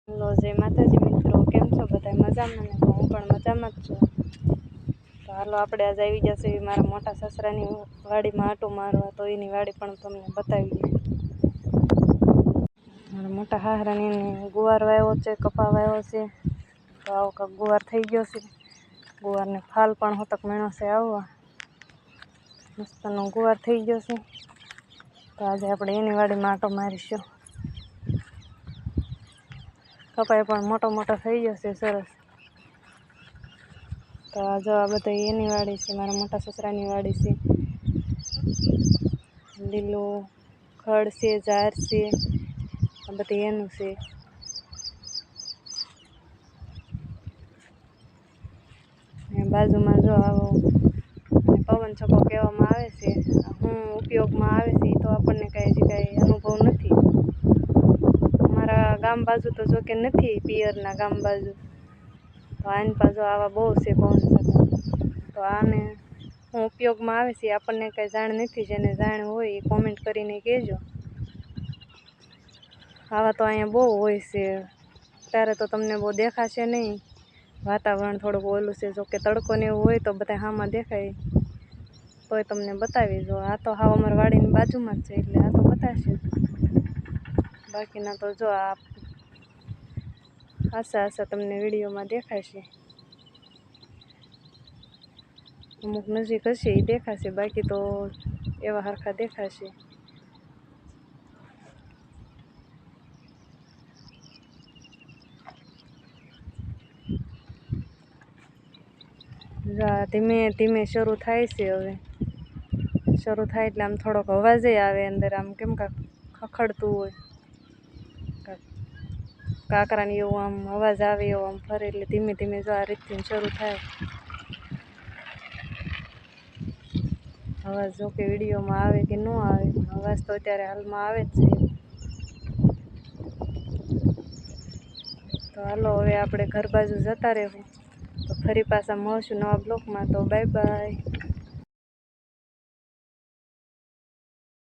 Hello જય માતાજી મિત્રો, કેમ છો બધા? મજામાં ને? હું પણ મજામાં જ છું. તો હાલો આપણે આજ આવી જશે મારા મોટા સસરાની વાડીમાં આટો મારવા, તો એની વાડી પણ તમને બતાવી દઈએ. મારા મોટા હાહરાની એને ગુવાર વાવ્યો છે, કપા વાવ્યો છે. તો આવો કાંક ગુવાર થઈ ગયો છે. ગુવારને ફાલ પણ હોતક મેણો છે આવવા, મસ્તનો ગુવાર થઈ ગયો છે. તો આજે આપણે એની વાડીમાં આટો મારીશું. કપાઈ પણ મોટો મોટો થઈ ગયો છે, સરસ. તો આ જો આ બધા એની વાડી છે, મારા મોટા સસરાની વાડી છે. લીલું ખડ છે, ઝાર છે, આ બધું એનું છે. બાજુમાં જો આવો પવન છકો કહેવામાં આવે છે. શું ઉપયોગમાં આવે છે એ તો આપણને કાંઈ અનુભવ નથી. અમારા ગામ બાજુ તો જો કે નથી, પિયરના ગામ બાજુ. તો આની બાજુ આવા બહુ છે પવન છકો. તો આને શું ઉપયોગમાં આવે છે આપણને કાંઈ જાણ નથી. જેને જાણ હોય એ કોમેન્ટ કરીને કહેજો. આવા તો અહીંયા બહુ હોય છે. ત્યારે તો તમને બહુ દેખાશે નહીં, વાતાવરણ થોડુંક ઓલું છે. જો કે તડકો ને એવું હોય તો બધા હામાં દેખાય, તોય તમને બતાવી જો. આ તો હાવ અમારા વાડીની બાજુમાં જ છે, એટલે આ તો બતાવશે. બાકીના તો જો આ આશા તમને વિડીયોમાં દેખાશે. અમુક નજીક હશે એ દેખાશે, બાકી તો એવા હરખા દેખાશે. ધીમે ધીમે શરૂ થાય છે. હવે શરૂ થાય એટલે આમ થોડોક અવાજ આવે અંદર, આમ કેમ કાંક ખખડતું હોય, કાંકરાની એવું આમ અવાજ આવે એવો આમ ફરે. એટલે ધીમે ધીમે જો આ રીતથી શરૂ થાય અવાજ. જો કે વિડીયોમાં આવે કે ન આવે, અવાજ તો અત્યારે હાલમાં આવે જ છે. તો હાલો હવે આપણે ઘર બાજુ જતા રહેવું. તો ફરી પાછા મળશું નવા બ્લોગમાં. તો બાય બાય.